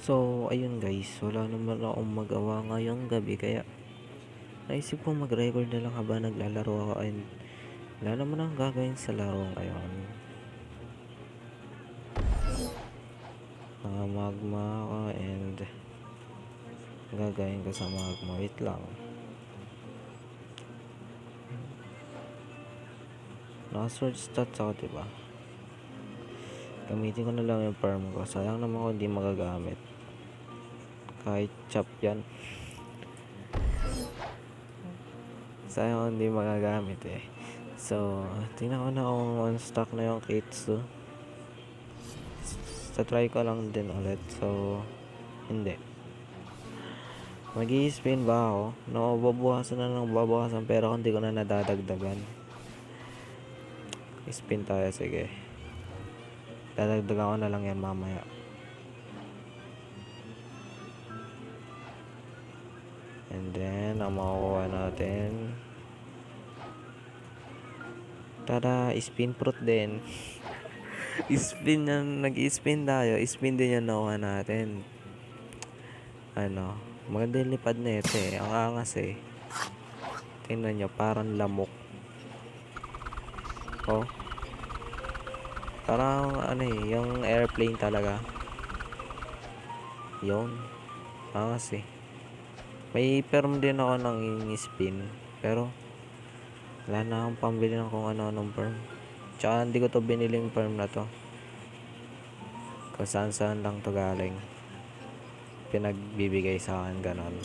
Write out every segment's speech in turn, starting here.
So, ayun guys, wala naman akong magawa ngayong gabi kaya naisip kong mag-record na lang habang naglalaro ako and wala naman akong gagawin sa laro ngayon. Magma ako and gagawin ko sa magma. Wait lang. Naka-search stats ako, diba? Gamitin ko na lang yung farm ko. Sayang naman ko hindi magagamit. Kahit chop yan. Sayang ko hindi magagamit eh. So, tingnan ko na kung on stock na yung Kitsu. Try ko lang din ulit. So, hindi. Mag-i-spin ba ako? No, babawasan na lang babawasan pero hindi ko na nadadagdagan. Spin tayo, sige. Dadagdagan ko na lang yan mamaya. And then, ang makukuha natin. Tada, spin fruit din. Spin yan, nag-i-spin tayo. Spin din yan nakuha natin. Ano, maganda yung lipad na ito eh. Ang angas eh. Tingnan nyo, parang lamok. Oh. Parang ano eh, yung airplane talaga. Yun. Angas eh. May perm din ako ng spin. Pero, wala na akong pambili ng kung ano-anong perm. Tsaka hindi ko to biniling perm na to. Kung saan-saan lang to galing. Pinagbibigay sa akin ganon.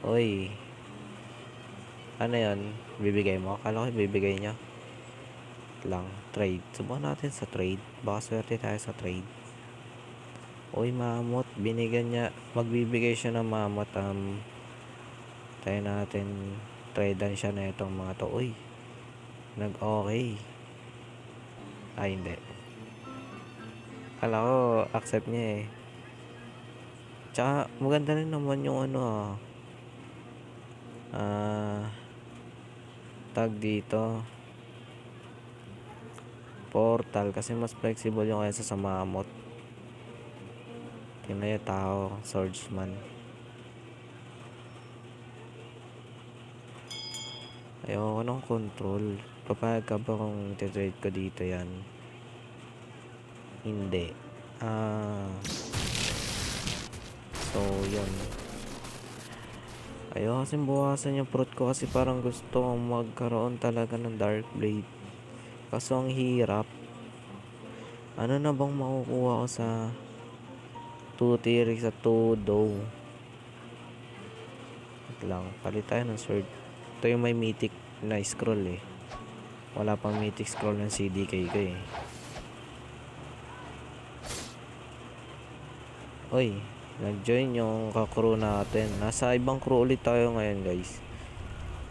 Uy. Ano yan? Bibigay mo? Akala ko bibigay niya. Lang. Trade. Subukan natin sa trade. Baka swerte tayo sa trade. Uy, mamot. Binigyan niya. Magbibigay siya ng mamot. Tayo natin. Tradean siya na itong mga to. Uy. Nag-okay. Ay, hindi. Akala ko, accept niya eh. Tsaka, maganda rin naman yung ano tag dito. Portal. Kasi mas flexible yung kaysa sa mamot. Tingnan yung tao. Swordsman. Ayoko ng control. Papayag ka ba kung titrade ko dito yan? Hindi. So, yun. Ayoko kasing buwasan yung fruit ko kasi parang gusto kong magkaroon talaga ng dark blade. Kaso ang hirap. Ano na bang makukuha ko sa 2 tirik sa 2 dough? Wait lang. Palit tayo ng sword. Ito yung may mythic na scroll eh. Wala pang mythic scroll ng CDK ko eh. Uy, nag-join yung ka-crew natin. Nasa ibang crew ulit tayo ngayon guys.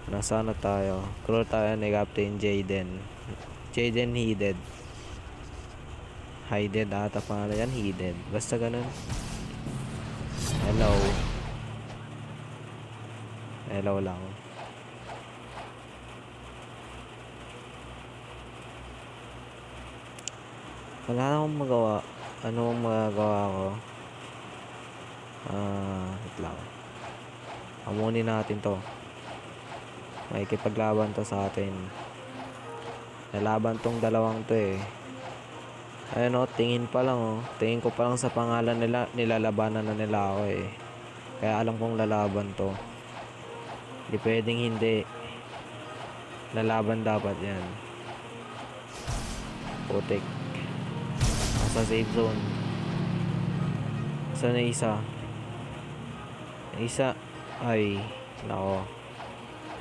Nasa ano tayo? Crew tayo ni Captain Jaden. Jaden Heeded. Hided ata pangalan yan. Heeded. Basta ganun. Hello. Hello lang. Wala na akong magawa. Ano ang magagawa ko? Wait lang. Amunin natin to. May kipaglaban to sa atin. Nalaban tong dalawang to eh. Ayun o, tingin pa lang o. Tingin ko pa lang sa pangalan nila, nilalabanan na nila ako eh. Kaya alam kong lalaban to. Hindi pwedeng hindi. Lalaban dapat yan. Putik. Sa safe zone. Saan na isa? Isa. Ay, nako.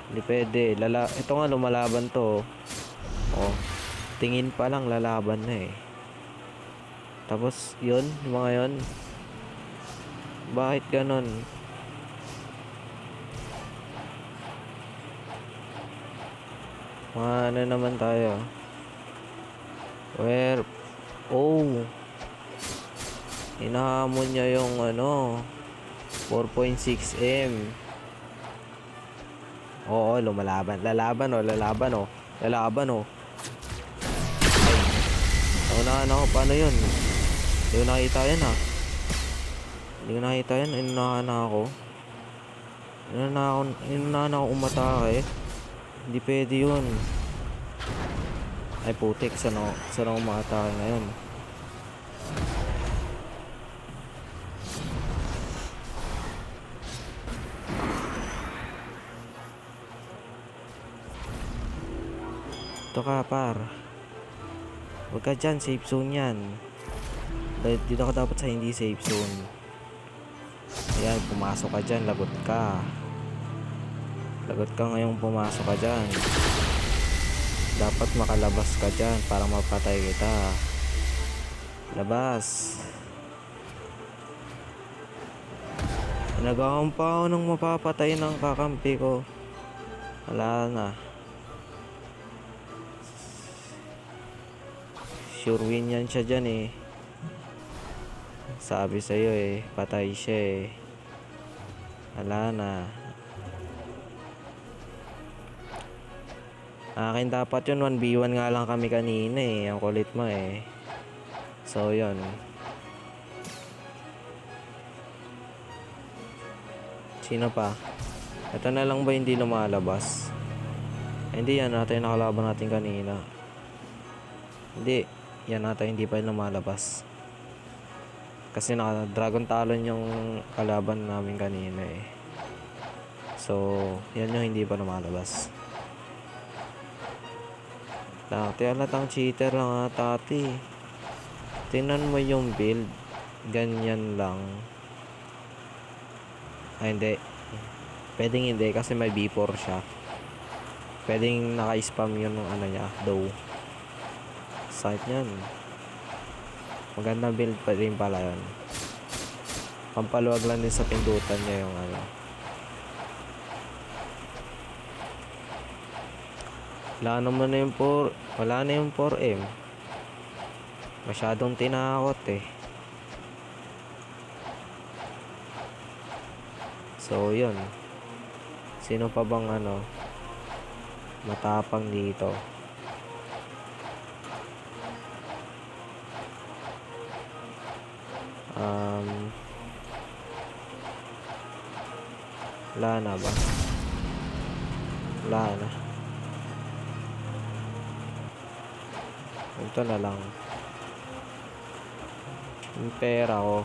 Hindi pwede. Ito nga lumalaban to. Oh. Tingin pa lang lalaban na eh. Tapos yun, mga yun. Bakit ganon? Ano naman tayo? Where? Oh. Hinahamon niya yung ano 4.6M. Oo, lumalaban. Lalaban oh. Lalaban oh. Ay. Naunahan ako. Paano yun? Hindi ko nakita yan ha. Hindi ko nakita yan. Inunahan na ako. Inunahan na ako umatake. Hindi pwede yun. Ay putik. Saan ako umatake ngayon? Ito ka par. Huwag ka dyan. Safe zone yan. Dito ka dapat sa hindi safe zone. Ayan, pumasok ka dyan. Lagot ka. Lagot ka ngayong pumasok ka dyan. Dapat makalabas ka dyan para mapatay kita. Labas. Nagawang pa ako ng mapapatay ng kakampi ko. Wala na. Sure win yan siya dyan eh. Sabi sa'yo eh, patay siya eh. Wala na. Akin dapat yun, 1v1 nga lang kami kanina eh. Ang kulit mo eh. So yun. Sino pa? Ito na lang ba hindi lumalabas? Hindi yan natin nakalaban natin kanina. Hindi. Yan natin hindi pa lumalabas. Kasi naka Dragon Talon yung kalaban namin kanina eh. So, yan yung hindi pa lumalabas. Dati alatang cheater lang tati. Tingnan mo yung build. Ganyan lang. Ay hindi. Pwedeng hindi kasi may B4 siya. Pwedeng naka-spam yun ng ano niya. Though. Site niyan. Magandang build pa rin pala yun. Pampaluwag lang din sa pindutan niya yung ano. Wala na yung 4M. Masyadong tinakot eh. So yun. Sino pa bang ano matapang dito? Wala na ba? Wala na. Ito na lang. Yung pera ko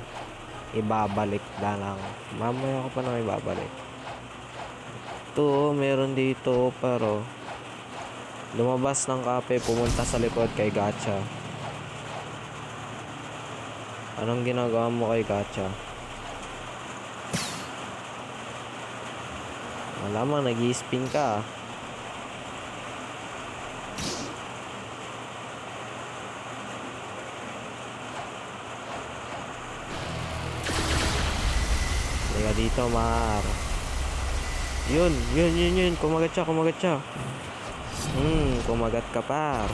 ibabalik na lang. Mamaya ko pa na ibabalik. Ito, meron dito pero lumabas ng kape, pumunta sa likod kay Gacha. Anong ginagawa mo kay Gacha? Malamang nag-i-spin ka. Liga dito, Mar. Yun. Kumagat siya. Kumagat ka, par.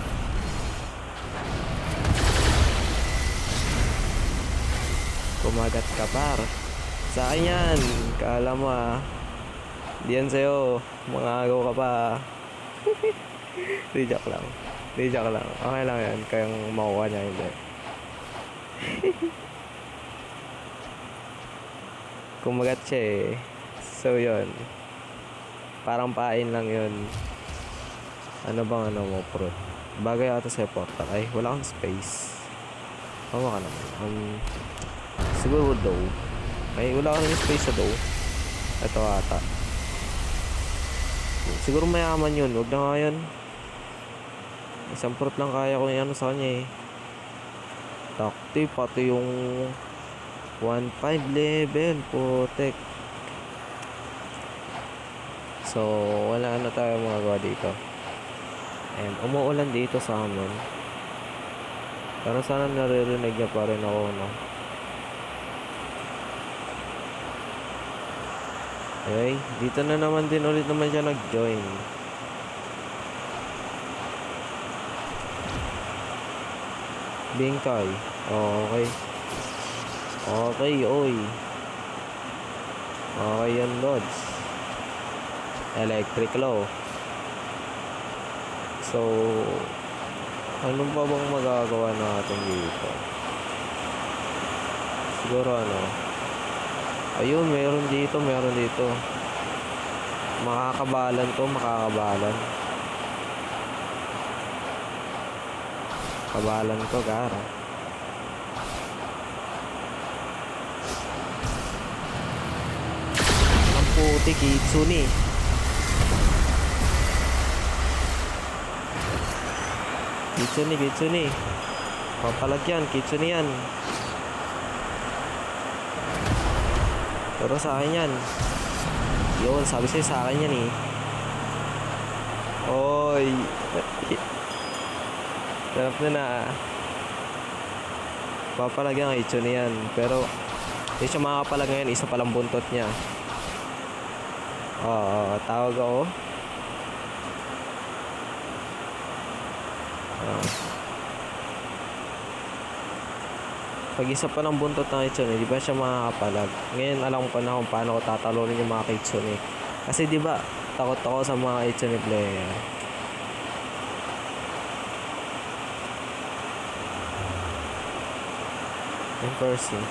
Kumagat ka, par. Sa akin yan. Kala mo ah. Di yan sa'yo. Mangagaw ka pa. Di joke lang. Okay lang yan. Kayang makuha niya, hindi. Kumagat siya eh. So yun. Parang pain lang yun. Ano bang ano mo, pro? Bagay ata sa portal. Ay, wala kang space. Tama ka naman. Siguro daw. Ay, wala kang space sa daw. Ito ata. Siguro mayaman yun. Huwag na nga yun. Isang prot lang kaya ko yung ano sa kanya eh. Takti, pati yung 1.5 level. Putek. So, wala na tayo magagawa dito. And umuulan dito sa amin. Pero sana naririnig niya pa rin ako, no? Okay, dito na naman din ulit naman siya nag-join. Bingkay. Oh, okay. Okay, oy. Okay yan, Lods. Electric law. So, anong pa bang magagawa natin dito? Siguro ano, Ayun, meron dito, meron dito. Makakabalan to, makakabalan. Kabalan to, gara. Ang puti, Kitsune. Kitsune. Papalagyan, Kitsune yan. Pero sa akin yan. Yun, sabi sa'yo sa akin yan eh. Oy. Sarap na. Papalagyan, Kitsune yan. Pero hindi siya makapalag ngayon, isa palang buntot niya. Oo, tawag ako. Pag isa pa ng buntot ng Kitsune, di ba siya makakapalag? Ngayon alam ko na kung paano ko tatalunin yung mga Kitsune. Kasi di ba, takot ako sa mga Kitsune player. In person.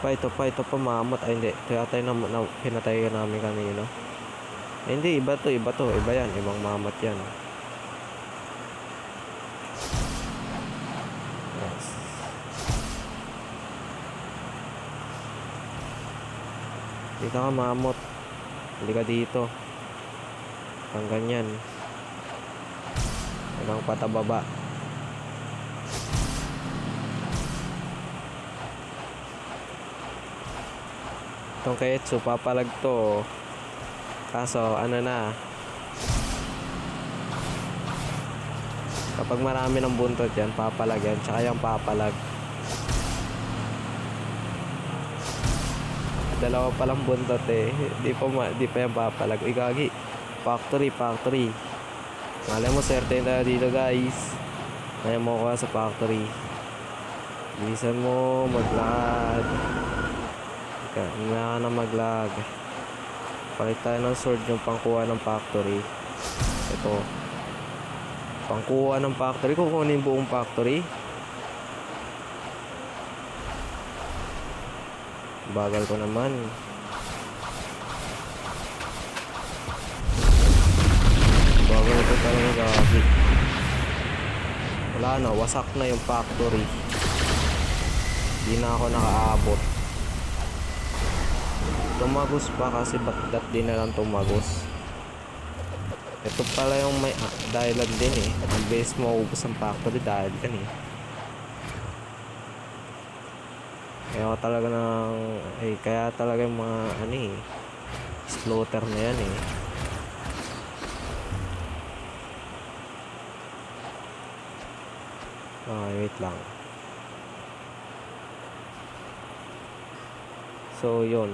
Ito pa, mamot. Ay, hindi. Ito yata yung pinatay namin kanina. Ay, hindi, iba to. Iba yan, ibang mamot yan. Yes. Dito ka, mamot. Hindi ka dito. Pang ganyan. Hanggang patababa. Itong Ketsu, papalag to. Kaso, ano na. Kapag marami ng buntot yan, papalag yan. Tsaka yung papalag. Dalawa palang buntot eh. Di pa yung papalag. Uy, gagi. Factory. Malay mo, certain tayo dito, guys. Kaya mo ko sa factory. Bilisan mo, maglakad. Hindi na mag-lag. Palit tayo ng sword yung pangkuha ng factory. Ito. Pangkuha ng factory. Kukunin yung buong factory. Bagal ko naman. Bagal ko talaga gagi. Wala na. Wasak na yung factory. Hindi na ako nakaabot. Tumagos pa kasi ba't din na lang tumagos. Ito pala yung may dahilan din eh. Ang base mo ubos ang factory dahil yan eh. Kaya talaga yung mga ano eh, exploiter na yan eh. Wait lang. So yun.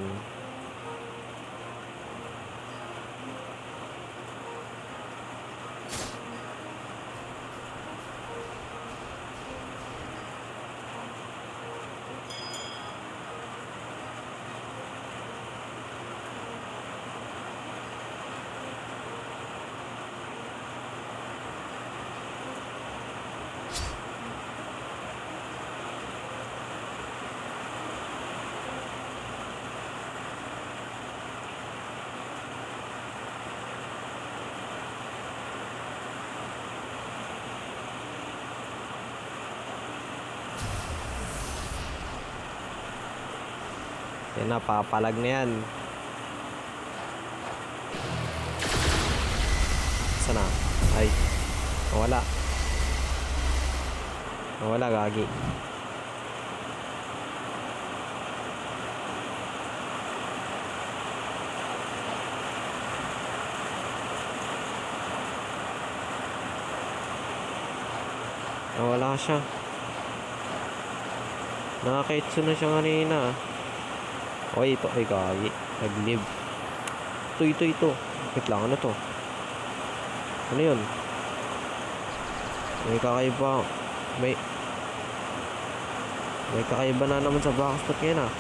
Yan na, papalag na yan. Sana? Ay, nawala. Nawala, gagi. Nawala siya. Nakakaitso na siya kanina. Okay, ito. Ay, kagi. Nag-live. Ito. Wait lang, ano to? Ano yun? May kakaiba. May kakaiba na naman sa backspot ngayon ah.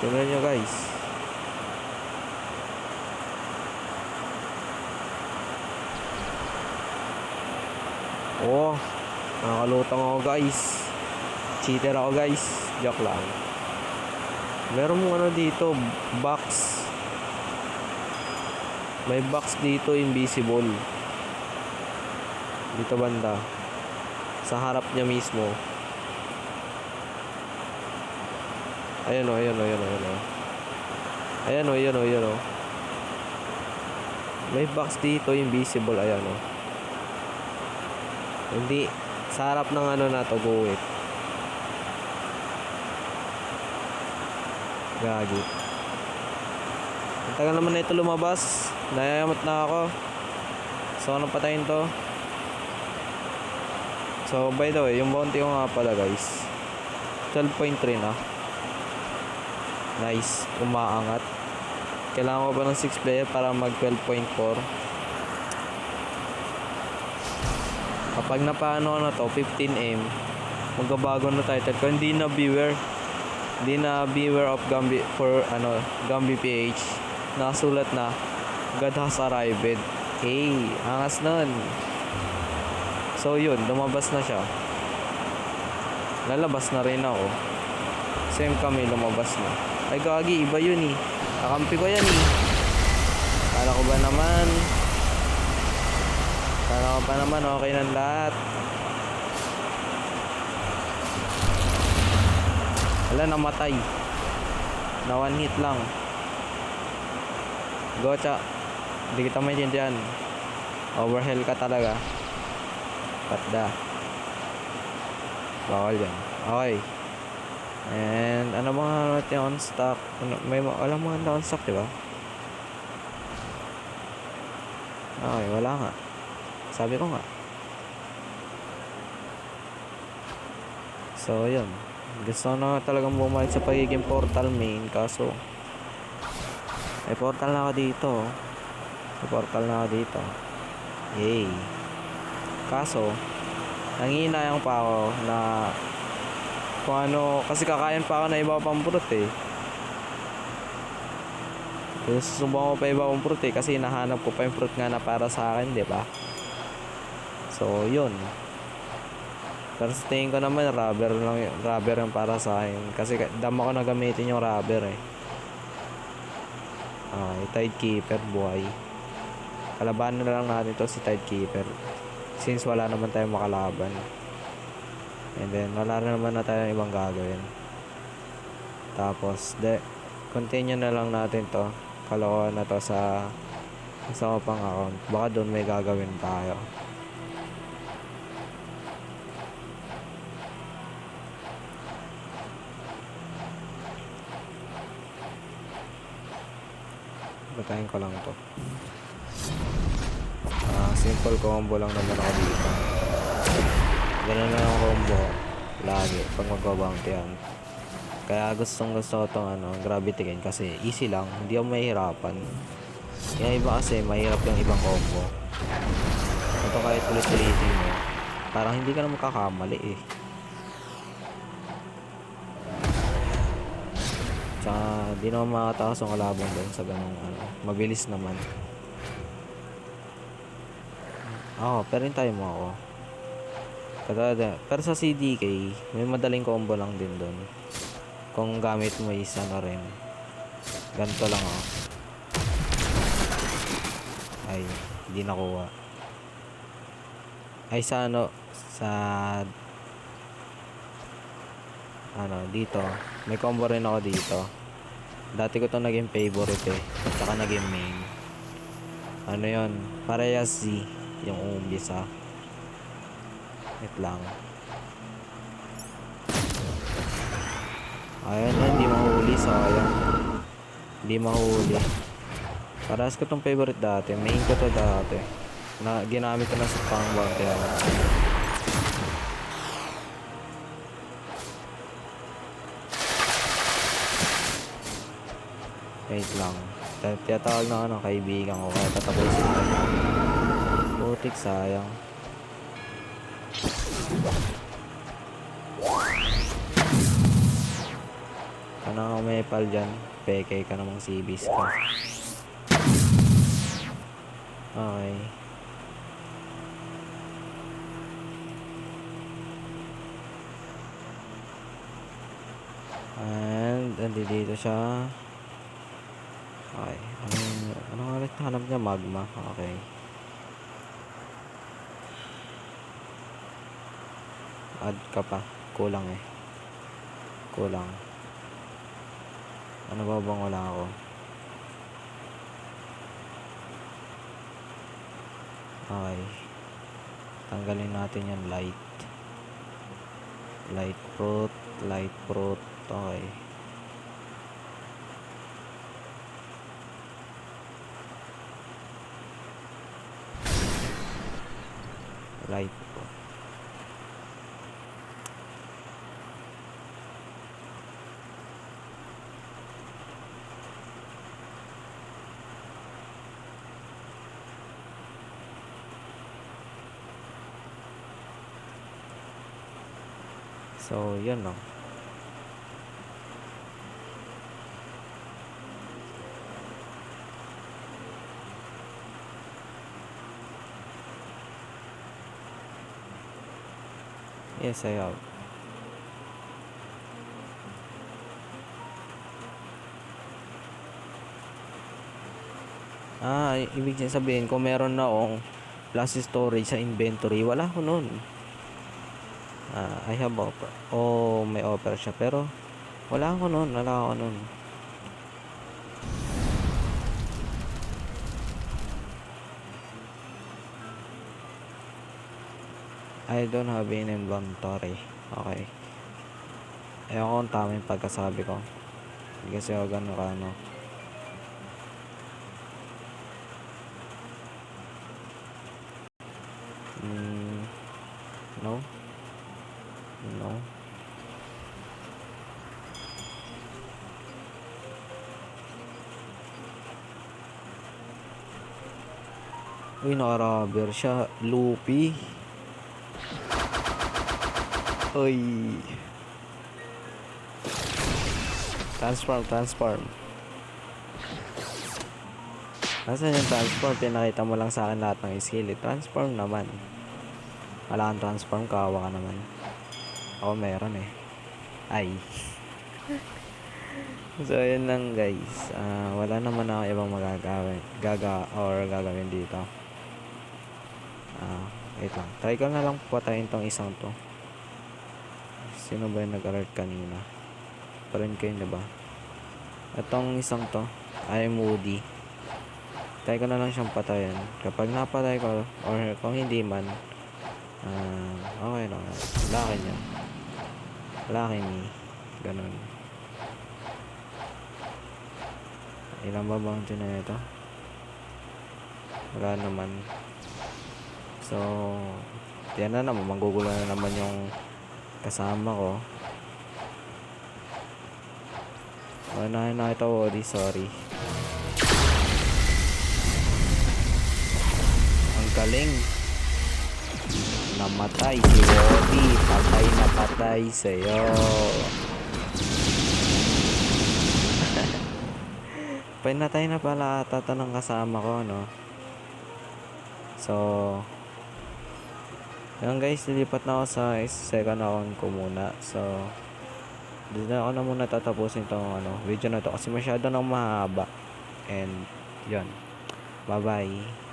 Tingnan nyo guys. Oh, nakakalutang ako guys. Cheater ako guys. Joke lang. Meron mong ano dito, box. May box dito invisible. Dito banda. Sa harap niya mismo. Ayan o. Ayan o. May box dito invisible. Ayan o. Hindi. Sa harap ng ano na to, guhit. Gagi. Ang tagal naman na ito lumabas. Nayayamat na ako. So, ano patayin to? So, by the way, yung bounty ko nga pala guys. 12.3 na. Nice. Umaangat. Kailangan ko pa ng 6 player para mag 12.4. Kapag napaano na to, 15M, magbabago na title ko. Hindi na beware of Gumby for Gumby PH. Nakasulat na God has arrived. Hey, angas nun. So yun, lumabas na siya. Lalabas na rin ako. Same kami, lumabas na. Ay gagi, iba yun eh. Nakampi ko yan eh. Kala ko pa naman okay ng lahat. Wala, namatay. Na one hit lang. Gocha. Hindi kita maintindihan. Overheal ka talaga. Patda. Bawal yan. Okay. And ano mga natin on stock? May alam mo na on stock, diba? Okay, wala nga. Sabi ko nga. So, yun. Gusto na talagang bumalik sa pagiging portal main. Kaso, may portal na ako dito. Yay. Kaso, nanginayang pa ako na kung ano, kasi kakain pa ako na iba pang fruit eh. Kasi susubukan ko pa iba pang fruit eh, kasi hinahanap ko pa yung fruit nga na para sa akin, di ba? So, yun. Pero sa tingin ko naman, rubber yung para sa akin. Kasi dama ko na gamitin yung rubber eh. Okay, Tidekeeper, buhay. Kalabanan na lang natin to si Tidekeeper. Since wala naman tayong makalaban. And then, wala naman na tayong ibang gagawin. Tapos, continue na lang natin to. Kalokohan na to sa isa ko pang account. Baka doon may gagawin tayo. Batayin ko lang to. Simple combo lang naman ako dito. Ganun na yung combo lagi pag magbabounty yan. Kaya gusto ko itong gravity gain kasi easy lang, hindi ako mahihirapan. Yung iba kasi mahirap yung ibang combo. Ito kahit ulit-ulitin mo, parang hindi ka na makakamali eh. Tsaka di naman makatakas yung kalaban doon sa ganung mabilis naman. Pero hintayin mo ako. Pero sa CDK, may madaling combo lang din doon. Kung gamit mo isa na rin. Ganito lang ako. Ay, hindi nakuha. Ay, sa dito. May combo rin ako dito. Dati ko to naging favorite eh. At saka naging main. Ano yun? Parehas Z. Yung umbisa. Wait lang. Ayan na, hindi mahuli. Sayang. Hindi mahuli. Parehas ko tong favorite dati. Main ko to dati. ginamit ko na sa pang-bomb kaya. Wait lang. Tiyatawag na ng kaibigan ko kaya tatapusin ko na. Putik, sayang. Kanang umepal dyan. Peke ka namang CBs ka. Okay. And dito siya. Okay. Anong ulit hanap niya? Magma. Okay. Add ka pa. Kulang eh. Kulang. Ano ba bang wala ako? Okay. Tanggalin natin yung light. Light fruit. Light fruit. Okay. Light fruit. So, yun lang. Yes, I have. Ibig sabihin kung meron na akong plus storage sa inventory, wala ko nun. I have offer. Oh, may offer siya pero wala ako nun. I don't have an inventory. Okay. Ewan ko kung tama yung pagkasabi ko. Hindi kasi ako gano'n ka ano. No. Uy, naka-rubber siya. Loopy. Uy. Transform. Nasaan yung transform? Pinakita mo lang sa akin lahat ng skill. Transform naman. Wala kang transform, kawawa ka naman. Ako meron eh. Ay. So, yun lang guys. Wala naman ako ibang gagawin dito. Wait lang. Try ko na lang patayin tong isang to. Sino ba yung nag-alert kanina? Parin kayo na ba? Itong isang to, ay Moody. Try ko na lang siyang patayin. Kapag napatay ko, or kung hindi man, okay lang. Laki niya. Laki ni. Ganun. Ilan ba bounty na ito? Wala naman. So, yan na naman. Manggugulo na naman yung kasama ko. Na ito, Wody. Sorry. Ang galing. Namatay si Wody. Patay na patay sa'yo. Pinatay na pala ata ito ng kasama ko, no? So, yun guys, nilipat na ako sa second account ko muna. So, dito na ako na muna tatapusin itong video na to kasi masyado nang mahaba. And, yun. Bye-bye.